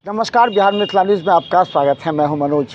नमस्कार, बिहार मिथिला न्यूज़ में आपका स्वागत है। मैं हूं मनोज।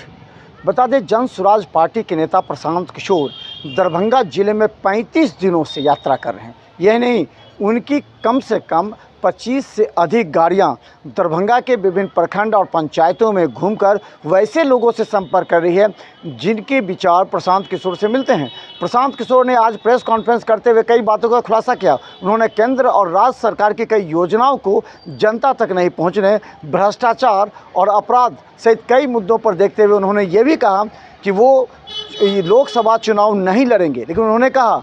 बता दें, जन स्वराज पार्टी के नेता प्रशांत किशोर दरभंगा जिले में 35 दिनों से यात्रा कर रहे हैं। यह नहीं, उनकी कम से कम 25 से अधिक गाड़ियां दरभंगा के विभिन्न प्रखंड और पंचायतों में घूमकर वैसे लोगों से संपर्क कर रही है जिनके विचार प्रशांत किशोर से मिलते हैं। प्रशांत किशोर ने आज प्रेस कॉन्फ्रेंस करते हुए कई बातों का खुलासा किया। उन्होंने केंद्र और राज्य सरकार की कई योजनाओं को जनता तक नहीं पहुंचने, भ्रष्टाचार और अपराध सहित कई मुद्दों पर देखते हुए उन्होंने ये भी कहा कि वो लोकसभा चुनाव नहीं लड़ेंगे, लेकिन उन्होंने कहा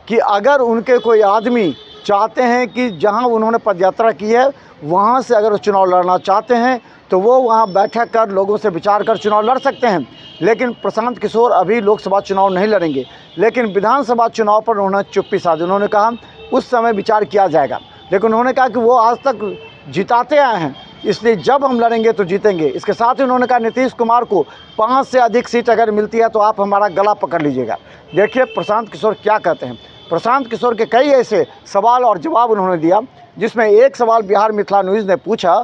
कि अगर उनके कोई आदमी चाहते हैं कि जहां उन्होंने पदयात्रा की है वहां से अगर चुनाव लड़ना चाहते हैं तो वो वहां बैठक कर लोगों से विचार कर चुनाव लड़ सकते हैं। लेकिन प्रशांत किशोर अभी लोकसभा चुनाव नहीं लड़ेंगे, लेकिन विधानसभा चुनाव पर उन्होंने चुप्पी साधी। उन्होंने कहा उस समय विचार किया जाएगा, लेकिन उन्होंने कहा कि वो आज तक जिताते आए हैं, इसलिए जब हम लड़ेंगे तो जीतेंगे। इसके साथ ही उन्होंने कहा नीतीश कुमार को 5 से अधिक सीट अगर मिलती है तो आप हमारा गला पकड़ लीजिएगा। देखिए प्रशांत किशोर क्या कहते हैं। प्रशांत किशोर के कई ऐसे सवाल और जवाब उन्होंने दिया, जिसमें एक सवाल बिहार मिथिला न्यूज़ ने पूछा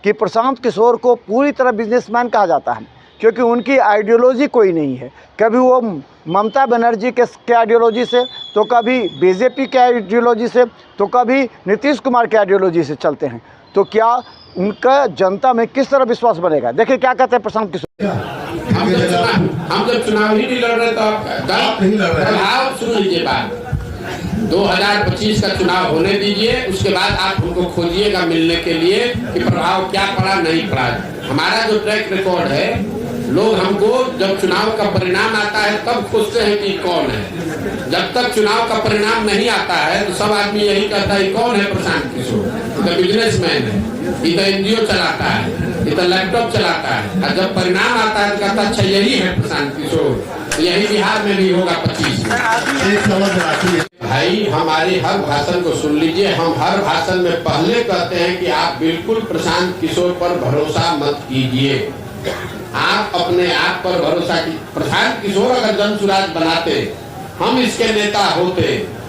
कि प्रशांत किशोर को पूरी तरह बिजनेसमैन कहा जाता है क्योंकि उनकी आइडियोलॉजी कोई नहीं है। कभी वो ममता बनर्जी के आइडियोलॉजी से, तो कभी बीजेपी के आइडियोलॉजी से, तो कभी नीतीश कुमार के आइडियोलॉजी से चलते हैं। तो क्या उनका जनता में किस तरह विश्वास बनेगा? देखिए क्या कहते हैं प्रशांत किशोर। हम जब चुनाव ही नहीं लड़ रहे तो आप नहीं लड़ रहे। आप सुन लीजिए बात, 2025 का चुनाव होने दीजिए, उसके बाद आप हमको खोजिएगा मिलने के लिए कि प्रभाव क्या पड़ा नहीं पड़ा। हमारा जो ट्रैक रिकॉर्ड है, लोग हमको जब चुनाव का परिणाम आता है तब खोजते हैं कि कौन है। जब तक चुनाव का परिणाम नहीं आता है तो सब आदमी यही कहता है कौन है प्रशांत किशोर, तो बिजनेसमैन है, इधर एनजीओ चलाता है, इधर लैपटॉप चलाता है। और जब परिणाम आता है तो कहता अच्छा यही है प्रशांत किशोर। यही बिहार में भी होगा 25 में। भाई हमारे हर भाषण को सुन लीजिए। हम हर भाषण में पहले कहते हैं कि आप बिल्कुल प्रशांत किशोर पर भरोसा मत कीजिए, आप अपने आप पर भरोसा कीजिए। प्रशांत किशोर अगर जन स्वराज बनाते, हम इसके नेता होते,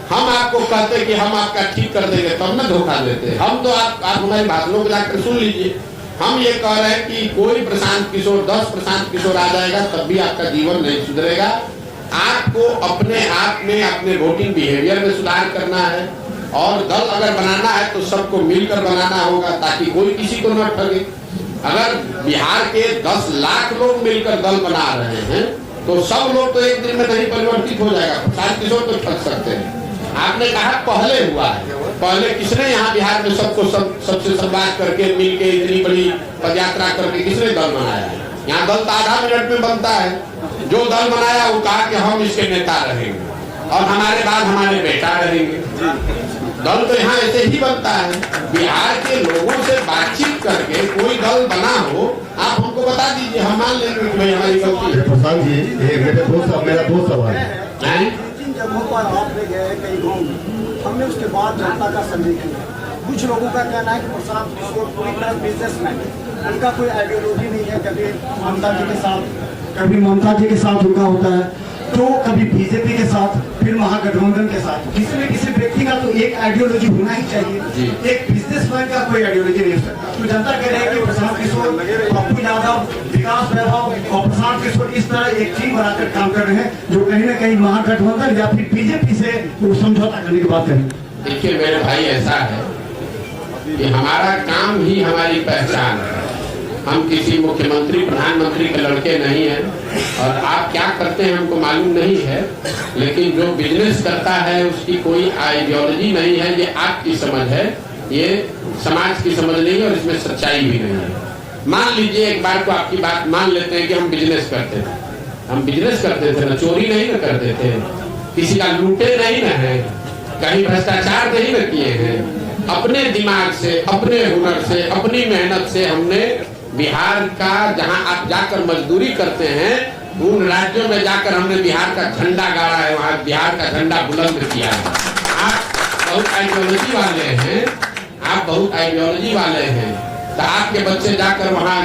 हम आपको कहते कि हम आपका ठीक कर देंगे, तब न धोखा देते। हम तो आप हमारी भाषणों को जाकर सुन लीजिए। हम ये कह रहे हैं कि कोई प्रशांत किशोर 10 प्रशांत किशोर आ जाएगा तब भी आपका जीवन नहीं सुधरेगा। आपको अपने आप में अपने वोटिंग बिहेवियर में सुधार करना है, और दल अगर बनाना है तो सबको मिलकर बनाना होगा ताकि कोई किसी को न ठगे। अगर बिहार के 10 लाख लोग मिलकर दल बना रहे हैं तो सब लोग तो एक दिन में नहीं परिवर्तित हो जाएगा। प्रशांत किशोर तो ठग सकते हैं। आपने कहा पहले हुआ है, पहले किसने यहाँ बिहार में सबको सबसे संवाद करके मिलके इतनी बड़ी पदयात्रा करके किसने दल बनाया है? यहाँ दल तो आधा मिनट में बनता है। जो दल बनाया वो कहा कि हम इसके नेता रहेंगे और हमारे बाद हमारे बेटा रहेंगे। दल तो यहाँ ऐसे ही बनता है। बिहार के लोगों से बातचीत करके कोई दल बना हो, आप हमको बता दीजिए, हम मान लेंगे कि भाई हमारी गलती है। प्रशांत जी, मेरा दो सवाल है। जगहों पर आपने गए कई गाँव में, हमने उसके बाद जनता का सर्वे किया। कुछ लोगों का कहना है कि प्रशांत किशोर पूरी तरह बिजनेसमैन है, उनका कोई आइडियोलॉजी नहीं है। कभी ममता जी के साथ उनका होता है, तो कभी बीजेपी के साथ, फिर महागठबंधन के साथ। किसी न किसी व्यक्ति का तो एक आइडियोलॉजी होना ही चाहिए। एक बिजनेसमैन का कोई आइडियोलॉजी नहीं हो सकता। तो जनता कह रही है कि प्रशांत किशोर, पप्पू यादव, विकास वैभव और प्रशांत किशोर इस तरह एक टीम बनाकर काम कर रहे हैं जो कहीं न कहीं महागठबंधन या फिर बीजेपी से समझौता करने की बात करें। देखिए मेरे भाई, ऐसा है कि हमारा काम ही हमारी पहचान है। हम किसी मुख्यमंत्री प्रधानमंत्री के लड़के नहीं हैं, और आप क्या करते हैं हमको मालूम नहीं है, लेकिन जो बिजनेस करता है उसकी कोई आइडियोलॉजी नहीं है। ये आपकी समझ है, ये समाज की समझ नहीं है, और इसमें सच्चाई भी नहीं है। मान लीजिए एक बार को आपकी बात मान लेते हैं कि हम बिजनेस करते थे। हम बिजनेस करते थे ना, चोरी नहीं न करते थे, किसी का लूटे नहीं न है, कहीं भ्रष्टाचार नहीं न किए हैं। अपने दिमाग से, अपने हुनर से, अपनी मेहनत से हमने बिहार का, जहां आप जाकर मजदूरी करते हैं, उन राज्यों में जाकर हमने बिहार का झंडा गाड़ा है, वहां बिहार का झंडा बुलंद किया है। आप बहुत आइडियोलॉजी वाले हैं, आप बहुत आइडियोलॉजी वाले हैं, तो आपके बच्चे जाकर वहां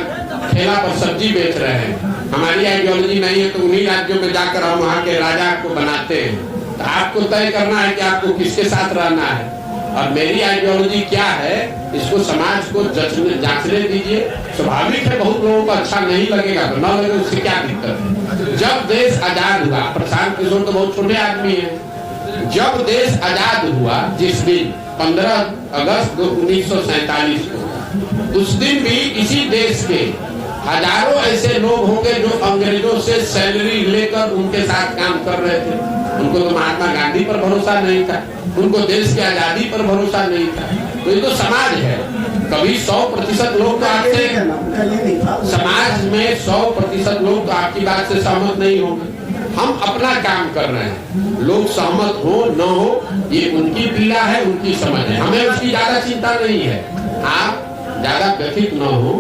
ठेला पर सब्जी बेच रहे हैं। हमारी आइडियोलॉजी नहीं है, तो उन्हीं राज्यों में जाकर हम वहां के राजा को बनाते हैं। तो आपको तय करना है कि आपको किसके साथ रहना है। और मेरी आइडियोलॉजी क्या है इसको समाज को जांचने दीजिए। स्वाभाविक है बहुत लोगों को अच्छा नहीं लगेगा, तो न लगे उससे क्या दिक्कत है। जब देश आजाद हुआ, प्रशांत किशोर तो बहुत छोटे आदमी है, जब देश आजाद हुआ जिस दिन 15 अगस्त 1947 को, उस दिन भी इसी देश के हजारों ऐसे लोग होंगे जो अंग्रेजों से सैलरी लेकर उनके साथ काम कर रहे थे। उनको तो महात्मा गांधी पर भरोसा नहीं था, उनको देश की आजादी पर भरोसा नहीं था। तो ये तो समाज है। कभी 100% लोग तो आपसे, समाज में 100% लोग तो आपकी बात से सहमत नहीं होंगे। हम अपना काम कर रहे हैं, लोग सहमत हो न हो ये उनकी पीड़ा है, उनकी समझ है, हमें उसकी ज्यादा चिंता नहीं है। आप ज्यादा व्यथित न हो,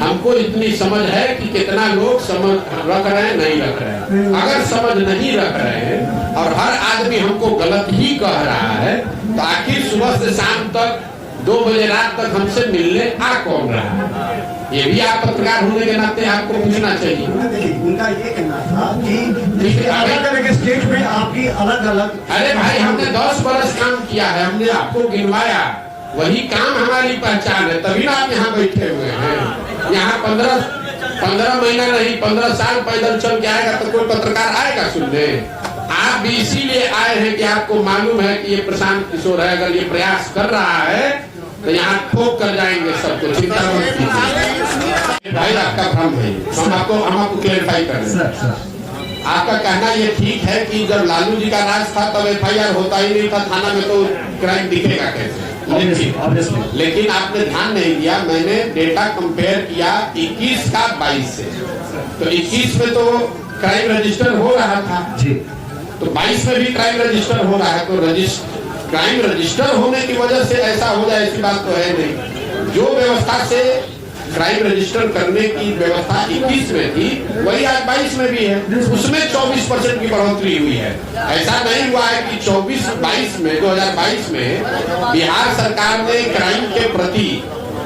हमको इतनी समझ है कि कितना लोग समझ रख रहे हैं, नहीं रख रहे हैं। अगर समझ नहीं रख रहे हैं और हर आदमी हमको गलत ही कह रहा है, तो आखिर सुबह से शाम तक 2 बजे रात तक हमसे मिलने आ कौन रहा है? ये भी आप पत्रकार होने के नाते आपको पूछना चाहिए। उनका ये कहना था कि अलग अलग स्टेट में आपकी अलग अलग, अरे भाई हमने 10 बरस काम किया है, हमने आपको गिनवाया, वही काम हमारी पहचान है, तभी ना आप यहाँ बैठे हुए हैं। यहाँ 15 महीना नहीं 15 साल पैदल चल के आएगा तो कोई पत्रकार आएगा सुनने? आप भी इसीलिए आए हैं कि आपको मालूम है कि ये प्रशांत किशोर है, अगर ये प्रयास कर रहा है तो यहाँ ठोक कर जाएंगे सबको। चिंता मत कीजिए भाई, आपका भ्रम है, हम आपको क्लेरिफाई कर रहे हैं। आपका कहना ये ठीक है कि जब लालू जी का राज था तब FIR होता ही नहीं था, थाना में तो क्राइम दिखेगा कैसे? लेकिन आपने ध्यान नहीं दिया, मैंने डेटा कंपेयर किया 21 का 22 से, तो 21 में तो क्राइम रजिस्टर हो रहा था जी, तो 22 में भी क्राइम रजिस्टर हो रहा है। तो क्राइम रजिस्टर होने की वजह से ऐसा हो जाए ऐसी बात तो है नहीं। जो व्यवस्था से क्राइम रजिस्टर करने की व्यवस्था 21 में थी वही आज 22 में भी है, उसमें 24% की बढ़ोतरी हुई है। ऐसा नहीं हुआ है कि 2022 में बिहार सरकार ने क्राइम के प्रति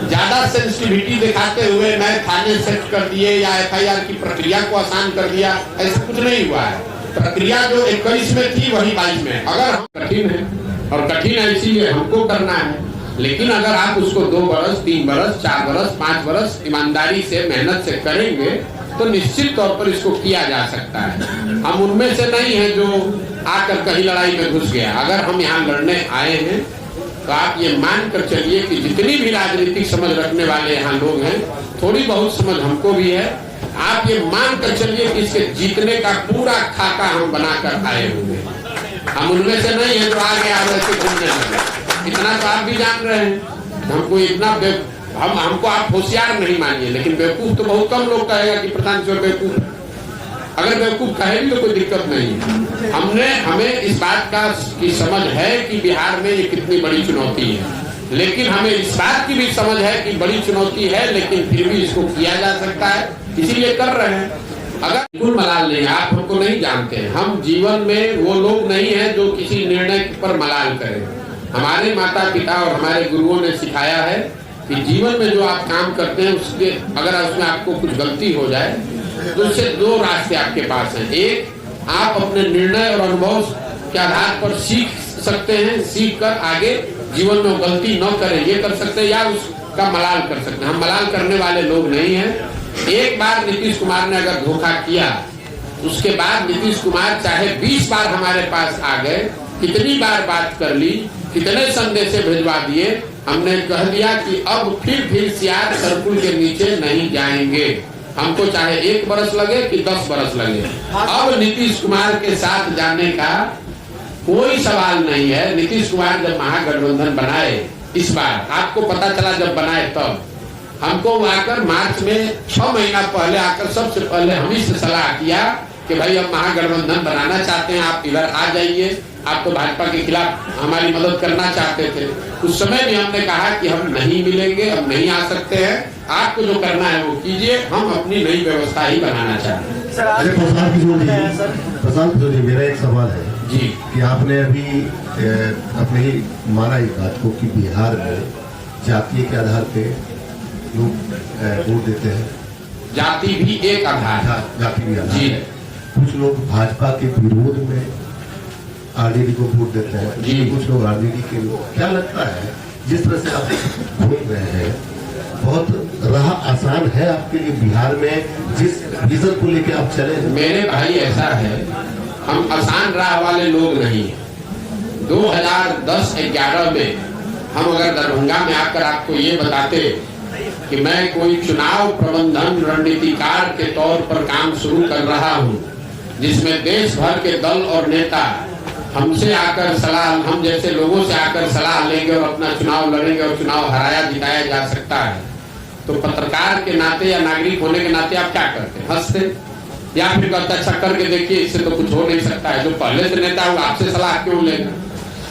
ज्यादा सेंसिटिविटी दिखाते हुए नए थाने सेट कर दिए या FIR की प्रक्रिया को आसान कर दिया, ऐसा कुछ नहीं हुआ है। प्रक्रिया जो 21 में थी वही 22 में। अगर हम कठिन है और कठिन है इसीलिए हमको करना है, लेकिन अगर आप उसको 2 बरस 3 बरस 4 बरस 5 बरस ईमानदारी से मेहनत से करेंगे तो निश्चित तौर पर इसको किया जा सकता है। हम उनमें से नहीं है जो आकर कहीं लड़ाई में घुस गया। अगर हम यहाँ लड़ने आए हैं तो आप ये मान कर चलिए कि जितनी भी राजनीतिक समझ रखने वाले यहाँ लोग हैं, थोड़ी बहुत समझ हमको भी है। आप ये मान कर चलिए कि इसके जीतने का पूरा खाका हम बनाकर आए हुए हैं। हम उनमें से नहीं है जो आगे आ रहे थे घूमने लगे, इतना तो आप भी जान रहे हैं। हमको इतना हमको आप होशियार नहीं मानिए, लेकिन बेवकूफ तो बहुत कम लोग कहेगा कि प्रशांत किशोर बेवकूफ। अगर बेवकूफ कहे भी तो कोई दिक्कत नहीं है। हमें इस बात का की समझ है कि बिहार में ये कितनी बड़ी चुनौती है, लेकिन हमें इस बात की भी समझ है कि बड़ी चुनौती है, लेकिन फिर भी इसको किया जा सकता है, इसीलिए कर रहे हैं। अगर बिल्कुल मलाल नहीं, आप हमको नहीं जानते हैं, हम जीवन में वो लोग नहीं है जो किसी निर्णय पर मलाल करें। हमारे माता पिता और हमारे गुरुओं ने सिखाया है कि जीवन में जो आप काम करते हैं उसके अगर उसमें आपको कुछ गलती हो जाए तो उससे 2 रास्ते आपके पास हैं। एक, आप अपने निर्णय और अनुभव के आधार पर सीख सकते हैं, सीख कर आगे जीवन में गलती न करें ये कर सकते हैं, या उसका मलाल कर सकते हैं। हम मलाल करने वाले लोग नहीं हैं। एक बार नीतीश कुमार ने अगर धोखा किया, उसके बाद नीतीश कुमार चाहे 20 बार हमारे पास आ गए, कितनी बार बात कर ली, कितने संदेश भिजवा दिए, हमने कह दिया कि अब फिर सियार सर्कुल के नीचे नहीं जाएंगे। हमको चाहे 1 बरस लगे कि 10 बरस लगे, अब नीतीश कुमार के साथ जाने का कोई सवाल नहीं है। नीतीश कुमार जब महागठबंधन बनाए, इस बार आपको पता चला जब बनाए तब, हमको आकर मार्च में 6 महीना पहले आकर सबसे पहले हम ही से सलाह किया कि भाई अब महागठबंधन बनाना चाहते हैं, आप इधर आ जाइए, आप तो भाजपा के खिलाफ हमारी मदद करना चाहते थे। उस समय भी हमने कहा कि हम नहीं मिलेंगे, हम नहीं आ सकते हैं, आपको जो करना है वो कीजिए, हम अपनी नई व्यवस्था ही बनाना चाहते हैं। प्रशांत किशोर जी, मेरा एक सवाल है जी कि आपने अभी अपने ही माना इस बात को कि बिहार में जातीय के आधार पे लोग वोट देते हैं। जाति भी एक आधार है, जाति भी आधार जी। है। कुछ लोग भाजपा के विरोध में आरजेडी को वोट देते हैं, जी। कुछ लोग आरजेडी के लोग। क्या लगता है जिस तरह से आप वोट रहे हैं, बहुत राह आसान है आपके लिए बिहार में जिस विजन को लेकर आप चले हैं? मेरे भाई ऐसा है, हम आसान राह वाले लोग नहीं हैं। 2010-11 में हम अगर दरभंगा में आकर आपको ये बताते कि मैं कोई चुनाव प्रबंधन रणनीतिकार के तौर पर काम शुरू कर रहा हूं, जिसमें देश भर के दल और नेता हमसे आकर सलाह, हम जैसे लोगों से आकर सलाह लेंगे और अपना चुनाव लड़ेंगे और चुनाव हराया जिताया जा सकता है, तो पत्रकार के नाते या नागरिक होने के नाते आप क्या करते? हंसते या फिर कहते अच्छा करके देखिए, इससे तो कुछ हो नहीं सकता है। जो पहले से नेता हो आपसे सलाह क्यों लेगा?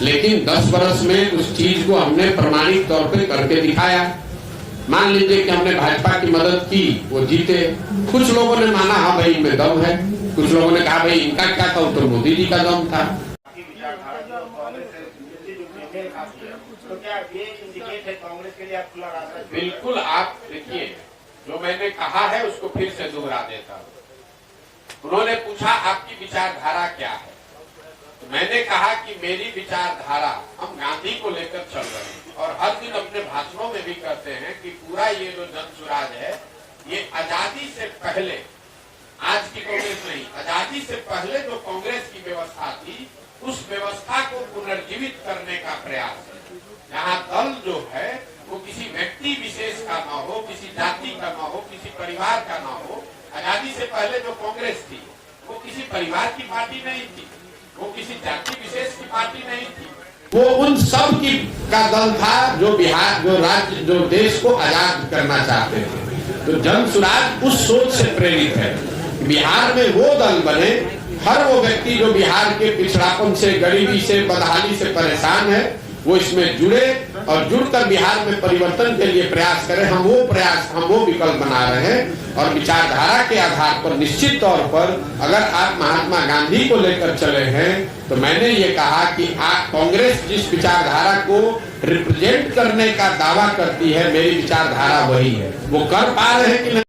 लेकिन 10 वर्ष में उस चीज को हमने प्रमाणिक तौर पे करके दिखाया। मान लीजिए कि हमने भाजपा की मदद की, वो जीते। कुछ लोगों ने माना हाँ भाई इनमें दम है, कुछ लोगों ने कहा भाई इनका क्या था, तो मोदी जी का दम था। तो क्या ये इंडिकेट है कांग्रेस के लिए आप खुला रास्ता? बिल्कुल, आप देखिए जो मैंने कहा है उसको फिर से दोहरा देता हूँ। उन्होंने पूछा आपकी विचारधारा क्या है, तो मैंने कहा कि मेरी विचारधारा, हम गांधी को लेकर चल रहे हैं और हर दिन अपने भाषणों में भी कहते हैं कि पूरा ये जो जन सुराज है ये आजादी से पहले, आज की कांग्रेस नहीं, आजादी से पहले जो कांग्रेस की व्यवस्था थी उस व्यवस्था को पुनर्जीवित करने का प्रयास है। यहाँ दल जो है वो किसी व्यक्ति विशेष का न हो, किसी जाति का न हो, किसी परिवार का न हो। आजादी से पहले जो कांग्रेस थी वो किसी परिवार की पार्टी नहीं थी, वो किसी जाति विशेष की पार्टी नहीं थी, वो उन सब की का दल था जो बिहार, जो राज्य, जो देश को आजाद करना चाहते थे। तो जन सुराज उस सोच से प्रेरित है। बिहार में वो दल बने, हर वो व्यक्ति जो बिहार के पिछड़ापन से, गरीबी से, बदहाली से परेशान है, वो इसमें जुड़े और जुड़कर बिहार में परिवर्तन के लिए प्रयास करें। हम वो विकल्प बना रहे हैं और विचारधारा के आधार पर निश्चित तौर पर अगर आप महात्मा गांधी को लेकर चले हैं तो मैंने ये कहा कि कांग्रेस जिस विचारधारा को रिप्रेजेंट करने का दावा करती है, मेरी विचारधारा वही है। वो कर पा रहे हैं कि नहीं?